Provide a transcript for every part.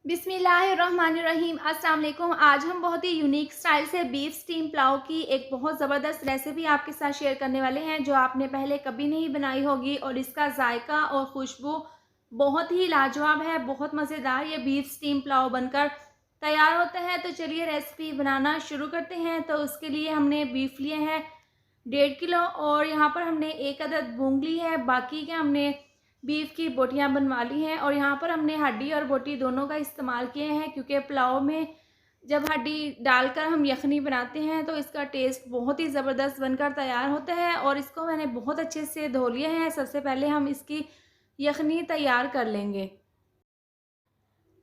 बिस्मिल्लाहिर्रहमानिर्रहीम। अस्सलाम वालेकुम। आज हम बहुत ही यूनिक स्टाइल से बीफ स्टीम पुलाव की एक बहुत ज़बरदस्त रेसिपी आपके साथ शेयर करने वाले हैं जो आपने पहले कभी नहीं बनाई होगी और इसका जायका और खुशबू बहुत ही लाजवाब है। बहुत मज़ेदार ये बीफ स्टीम पुलाव बनकर तैयार होता है। तो चलिए रेसिपी बनाना शुरू करते हैं। तो उसके लिए हमने बीफ लिए हैं 1.5 किलो और यहाँ पर हमने 1 अदद मूंग ली है। बाकी के हमने बीफ की बोटियां बनवा ली हैं और यहाँ पर हमने हड्डी और बोटी दोनों का इस्तेमाल किए हैं क्योंकि पुलाव में जब हड्डी डालकर हम यखनी बनाते हैं तो इसका टेस्ट बहुत ही ज़बरदस्त बनकर तैयार होता है। और इसको मैंने बहुत अच्छे से धो लिया है। सबसे पहले हम इसकी यखनी तैयार कर लेंगे।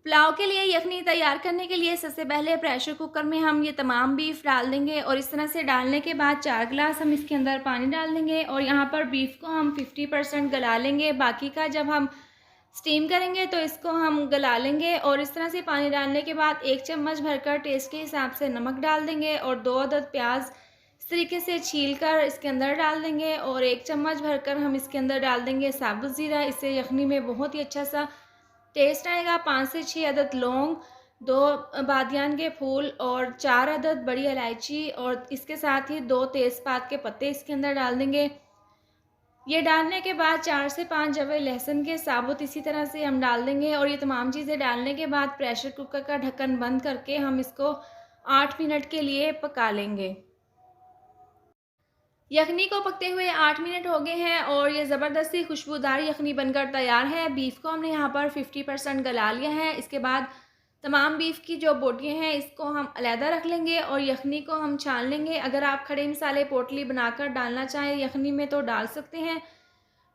पुलाव के लिए यखनी तैयार करने के लिए सबसे पहले प्रेशर कुकर में हम ये तमाम बीफ डाल देंगे और इस तरह से डालने के बाद 4 गिलास हम इसके अंदर पानी डाल देंगे और यहाँ पर बीफ को हम 50% गला लेंगे। बाकी का जब हम स्टीम करेंगे तो इसको हम गला लेंगे। और इस तरह से पानी डालने के बाद 1 चम्मच भरकर टेस्ट के हिसाब से नमक डाल देंगे और 2 अदद प्याज इस तरीके से छील कर इसके अंदर डाल देंगे और 1 चम्मच भरकर हम इसके अंदर डाल देंगे साबुत ज़ीरा। इससे यखनी में बहुत ही अच्छा सा टेस्ट आएगा। 5 से 6 अदद लौंग, 2 बादियान के फूल और 4 अदद बड़ी इलायची और इसके साथ ही 2 तेज़पात के पत्ते इसके अंदर डाल देंगे। ये डालने के बाद 4 से 5 जवे लहसुन के साबुत इसी तरह से हम डाल देंगे और ये तमाम चीज़ें डालने के बाद प्रेशर कुकर का ढक्कन बंद करके हम इसको 8 मिनट के लिए पका लेंगे। यखनी को पकते हुए 8 मिनट हो गए हैं और ये ज़बरदस्ती खुशबूदार यखनी बनकर तैयार है। बीफ को हमने यहाँ पर 50% गला लिया है। इसके बाद तमाम बीफ की जो बोटियाँ हैं इसको हम अलहदा रख लेंगे और यखनी को हम छान लेंगे। अगर आप खड़े मसाले पोटली बनाकर डालना चाहें यखनी में तो डाल सकते हैं।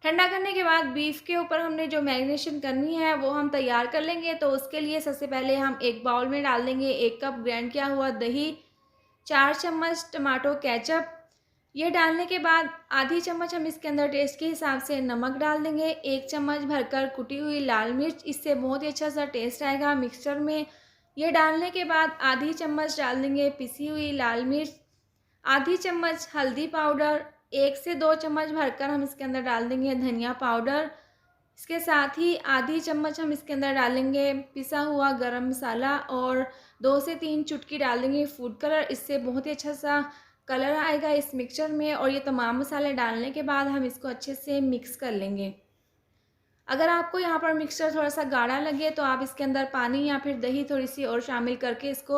ठंडा करने के बाद बीफ के ऊपर हमने जो मैरिनेशन करनी है वो हम तैयार कर लेंगे। तो उसके लिए सबसे पहले हम एक बाउल में डाल देंगे 1 कप ग्राइंड किया हुआ दही, 4 चम्मच टमाटो केचप। ये डालने के बाद आधी चम्मच हम इसके अंदर टेस्ट के हिसाब से नमक डाल देंगे। 1 चम्मच भरकर कुटी हुई लाल मिर्च, इससे बहुत ही अच्छा सा टेस्ट आएगा मिक्सचर में। ये डालने के बाद आधी चम्मच डाल देंगे पिसी हुई लाल मिर्च, आधी चम्मच हल्दी पाउडर, 1 से 2 चम्मच भरकर हम इसके अंदर डाल देंगे धनिया पाउडर। इसके साथ ही आधी चम्मच हम इसके अंदर डालेंगे पिसा हुआ गरम मसाला और 2 से 3 चुटकी डाल देंगे फूड कलर। इससे बहुत ही अच्छा सा कलर आएगा इस मिक्सचर में। और ये तमाम मसाले डालने के बाद हम इसको अच्छे से मिक्स कर लेंगे। अगर आपको यहाँ पर मिक्सचर थोड़ा सा गाढ़ा लगे तो आप इसके अंदर पानी या फिर दही थोड़ी सी और शामिल करके इसको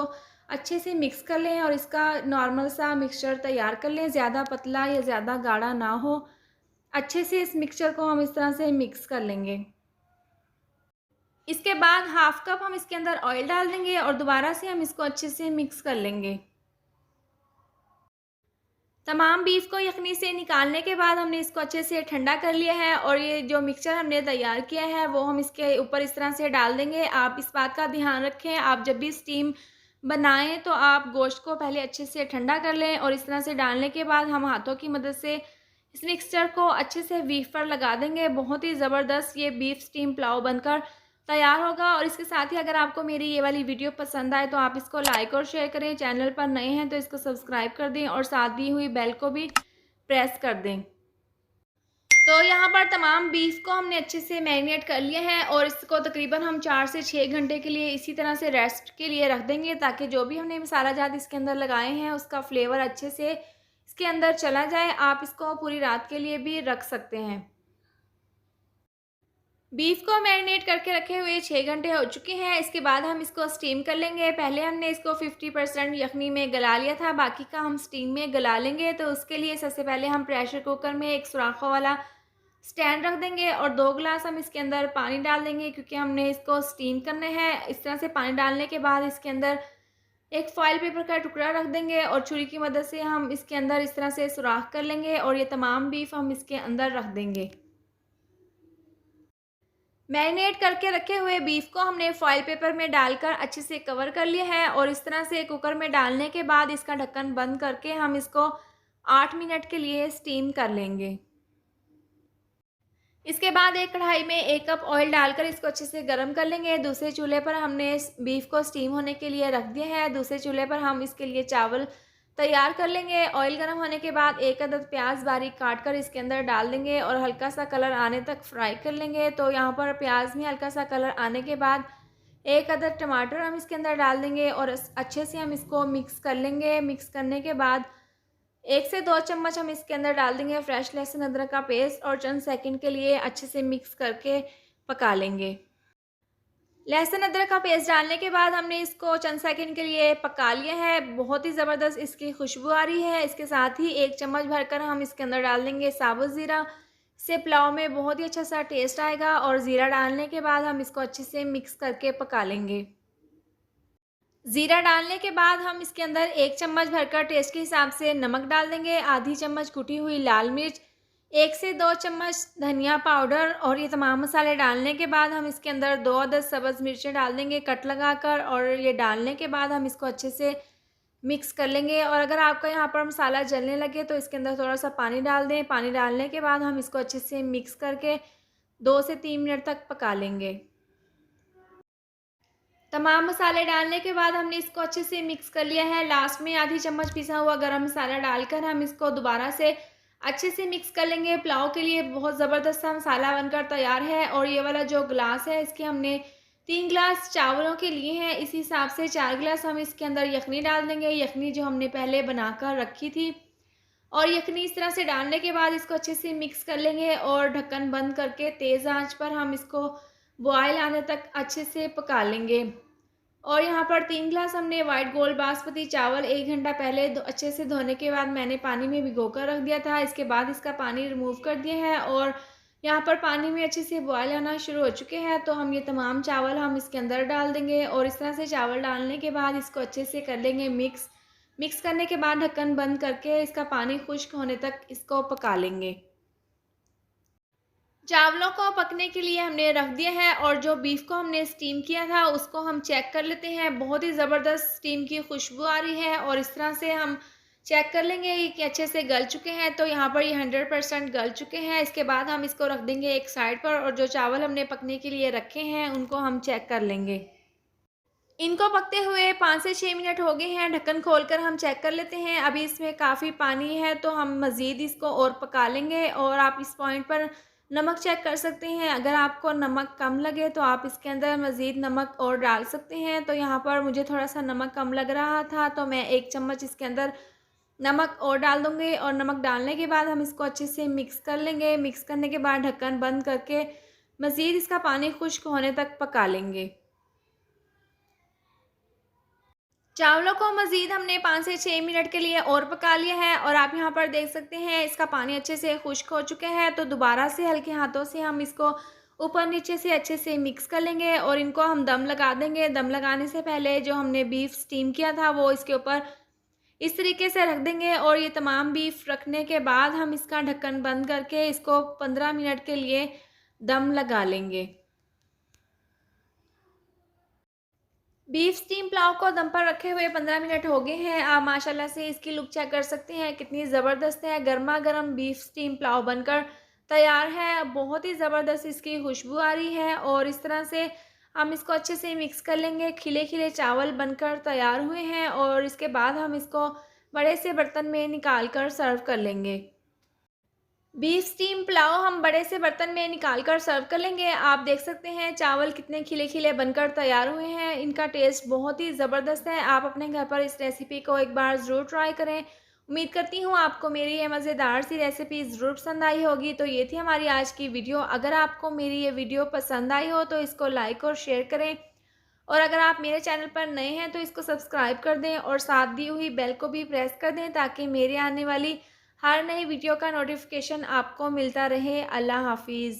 अच्छे से मिक्स कर लें और इसका नॉर्मल सा मिक्सचर तैयार कर लें। ज़्यादा पतला या ज़्यादा गाढ़ा ना हो। अच्छे से इस मिक्सचर को हम इस तरह से मिक्स कर लेंगे। इसके बाद हाफ कप हम इसके अंदर ऑयल डाल देंगे और दोबारा से हम इसको अच्छे से मिक्स कर लेंगे। तमाम बीफ को यखनी से निकालने के बाद हमने इसको अच्छे से ठंडा कर लिया है और ये जो मिक्सचर हमने तैयार किया है वो हम इसके ऊपर इस तरह से डाल देंगे। आप इस बात का ध्यान रखें, आप जब भी स्टीम बनाएं तो आप गोश्त को पहले अच्छे से ठंडा कर लें और इस तरह से डालने के बाद हम हाथों की मदद से इस मिक्सचर को अच्छे से बीफ पर लगा देंगे। बहुत ही ज़बरदस्त ये बीफ स्टीम पुलाव बनकर तैयार होगा। और इसके साथ ही अगर आपको मेरी ये वाली वीडियो पसंद आए तो आप इसको लाइक और शेयर करें। चैनल पर नए हैं तो इसको सब्सक्राइब कर दें और साथ दी हुई बेल को भी प्रेस कर दें। तो यहाँ पर तमाम बीफ को हमने अच्छे से मैरिनेट कर लिया है और इसको तकरीबन हम 4 से 6 घंटे के लिए इसी तरह से रेस्ट के लिए रख देंगे ताकि जो भी हमने मसाला जात इसके अंदर लगाए हैं उसका फ्लेवर अच्छे से इसके अंदर चला जाए। आप इसको पूरी रात के लिए भी रख सकते हैं। बीफ को मैरिनेट करके रखे हुए 6 घंटे हो चुके हैं। इसके बाद हम इसको स्टीम कर लेंगे। पहले हमने इसको 50% यखनी में गला लिया था, बाकी का हम स्टीम में गला लेंगे। तो उसके लिए सबसे पहले हम प्रेशर कुकर में एक सुराखों वाला स्टैंड रख देंगे और 2 गिलास हम इसके अंदर पानी डाल देंगे क्योंकि हमने इसको स्टीम करना है। इस तरह से पानी डालने के बाद इसके अंदर एक फॉइल पेपर का टुकड़ा रख देंगे और छुरी की मदद से हम इसके अंदर इस तरह से सुराख कर लेंगे और ये तमाम बीफ हम इसके अंदर रख देंगे। मैरिनेट करके रखे हुए बीफ को हमने फॉइल पेपर में डालकर अच्छे से कवर कर लिया है और इस तरह से कुकर में डालने के बाद इसका ढक्कन बंद करके हम इसको 8 मिनट के लिए स्टीम कर लेंगे। इसके बाद एक कढ़ाई में 1 कप ऑयल डालकर इसको अच्छे से गर्म कर लेंगे। दूसरे चूल्हे पर हमने इस बीफ को स्टीम होने के लिए रख दिया है। दूसरे चूल्हे पर हम इसके लिए चावल तैयार कर लेंगे। ऑयल गर्म होने के बाद 1 अदद प्याज बारीक काट कर इसके अंदर डाल देंगे और हल्का सा कलर आने तक फ्राई कर लेंगे। तो यहाँ पर प्याज में हल्का सा कलर आने के बाद 1 अदद टमाटर हम इसके अंदर डाल देंगे और अच्छे से हम इसको मिक्स कर लेंगे। मिक्स करने के बाद 1 से 2 चम्मच हम इसके अंदर डाल देंगे फ्रेश लहसुन अदरक का पेस्ट और चंद सेकंड के लिए अच्छे से मिक्स करके पका लेंगे। लहसुन अदरक का पेस्ट डालने के बाद हमने इसको चंद सेकंड के लिए पका लिया है। बहुत ही ज़बरदस्त इसकी खुशबू आ रही है। इसके साथ ही 1 चम्मच भरकर हम इसके अंदर डाल देंगे साबुत ज़ीरा। इससे पुलाव में बहुत ही अच्छा सा टेस्ट आएगा और ज़ीरा डालने के बाद हम इसको अच्छे से मिक्स करके पका लेंगे। ज़ीरा डालने के बाद हम इसके अंदर 1 चम्मच भरकर टेस्ट के हिसाब से नमक डाल देंगे, आधी चम्मच कुटी हुई लाल मिर्च, 1 से 2 चम्मच धनिया पाउडर और ये तमाम मसाले डालने के बाद हम इसके अंदर 2 अदद सब्ज़ मिर्चें डाल देंगे कट लगाकर और ये डालने के बाद हम इसको अच्छे से मिक्स कर लेंगे। और अगर आपका यहाँ पर मसाला जलने लगे तो इसके अंदर थोड़ा सा पानी डाल दें। पानी डालने के बाद हम इसको अच्छे से मिक्स करके 2 से 3 मिनट तक पका लेंगे। तमाम मसाले डालने के बाद हमने इसको अच्छे से मिक्स कर लिया है। लास्ट में आधी चम्मच पिसा हुआ गरम मसाला डालकर हम इसको दोबारा से अच्छे से मिक्स कर लेंगे। पुलाव के लिए बहुत ज़बरदस्त सा मसाला बनकर तैयार है। और ये वाला जो गिलास है इसके हमने 3 गिलास चावलों के लिए हैं, इस हिसाब से 4 गिलास हम इसके अंदर यखनी डाल देंगे। यखनी जो हमने पहले बनाकर रखी थी और यखनी इस तरह से डालने के बाद इसको अच्छे से मिक्स कर लेंगे और ढक्कन बंद करके तेज़ आंच पर हम इसको बॉयल आने तक अच्छे से पका लेंगे। और यहाँ पर 3 गिलास हमने वाइट गोल्ड बासमती चावल 1 घंटा पहले अच्छे से धोने के बाद मैंने पानी में भिगोकर रख दिया था। इसके बाद इसका पानी रिमूव कर दिया है और यहाँ पर पानी में अच्छे से बॉयल आना शुरू हो चुके हैं। तो हम ये तमाम चावल हम इसके अंदर डाल देंगे और इस तरह से चावल डालने के बाद इसको अच्छे से कर लेंगे मिक्स। मिक्स करने के बाद ढक्कन बंद करके इसका पानी खुश्क होने तक इसको पका लेंगे। चावलों को पकने के लिए हमने रख दिया है और जो बीफ को हमने स्टीम किया था उसको हम चेक कर लेते हैं। बहुत ही ज़बरदस्त स्टीम की खुशबू आ रही है और इस तरह से हम चेक कर लेंगे कि अच्छे से गल चुके हैं। तो यहाँ पर ये 100% गल चुके हैं। इसके बाद हम इसको रख देंगे एक साइड पर और जो चावल हमने पकने के लिए रखे हैं उनको हम चेक कर लेंगे। इनको पकते हुए 5 से 6 मिनट हो गए हैं। ढक्कन खोलकर हम चेक कर लेते हैं। अभी इसमें काफ़ी पानी है तो हम मज़ीद इसको और पका लेंगे। और आप इस पॉइंट पर नमक चेक कर सकते हैं। अगर आपको नमक कम लगे तो आप इसके अंदर मज़ीद नमक और डाल सकते हैं। तो यहाँ पर मुझे थोड़ा सा नमक कम लग रहा था तो मैं 1 चम्मच इसके अंदर नमक और डाल दूँगी। और नमक डालने के बाद हम इसको अच्छे से मिक्स कर लेंगे। मिक्स करने के बाद ढक्कन बंद करके मज़ीद इसका पानी खुश्क होने तक पका लेंगे। चावलों को मज़ीद हमने 5 से 6 मिनट के लिए और पका लिया है और आप यहाँ पर देख सकते हैं इसका पानी अच्छे से खुश्क हो चुका है। तो दोबारा से हल्के हाथों से हम इसको ऊपर नीचे से अच्छे से मिक्स कर लेंगे और इनको हम दम लगा देंगे। दम लगाने से पहले जो हमने बीफ स्टीम किया था वो इसके ऊपर इस तरीके से रख देंगे और ये तमाम बीफ रखने के बाद हम इसका ढक्कन बंद करके इसको 15 मिनट के लिए दम लगा लेंगे। बीफ स्टीम पुलाव को दम पर रखे हुए 15 मिनट हो गए हैं। आप माशाल्लाह से इसकी लुक चेक कर सकते हैं कितनी ज़बरदस्त है। गर्मा गर्म बीफ स्टीम पुलाव बनकर तैयार है। बहुत ही ज़बरदस्त इसकी खुशबू आ रही है और इस तरह से हम इसको अच्छे से मिक्स कर लेंगे। खिले खिले चावल बनकर तैयार हुए हैं और इसके बाद हम इसको बड़े से बर्तन में निकाल कर सर्व कर लेंगे। बीफ स्टीम पुलाव हम बड़े से बर्तन में निकाल कर सर्व कर लेंगे। आप देख सकते हैं चावल कितने खिले खिले बनकर तैयार हुए हैं। इनका टेस्ट बहुत ही ज़बरदस्त है। आप अपने घर पर इस रेसिपी को एक बार ज़रूर ट्राई करें। उम्मीद करती हूँ आपको मेरी ये मज़ेदार सी रेसिपी ज़रूर पसंद आई होगी। तो ये थी हमारी आज की वीडियो। अगर आपको मेरी ये वीडियो पसंद आई हो तो इसको लाइक और शेयर करें और अगर आप मेरे चैनल पर नए हैं तो इसको सब्सक्राइब कर दें और साथ दी हुई बेल को भी प्रेस कर दें ताकि मेरे आने वाली हर नई वीडियो का नोटिफिकेशन आपको मिलता रहे। अल्लाह हाफिज़।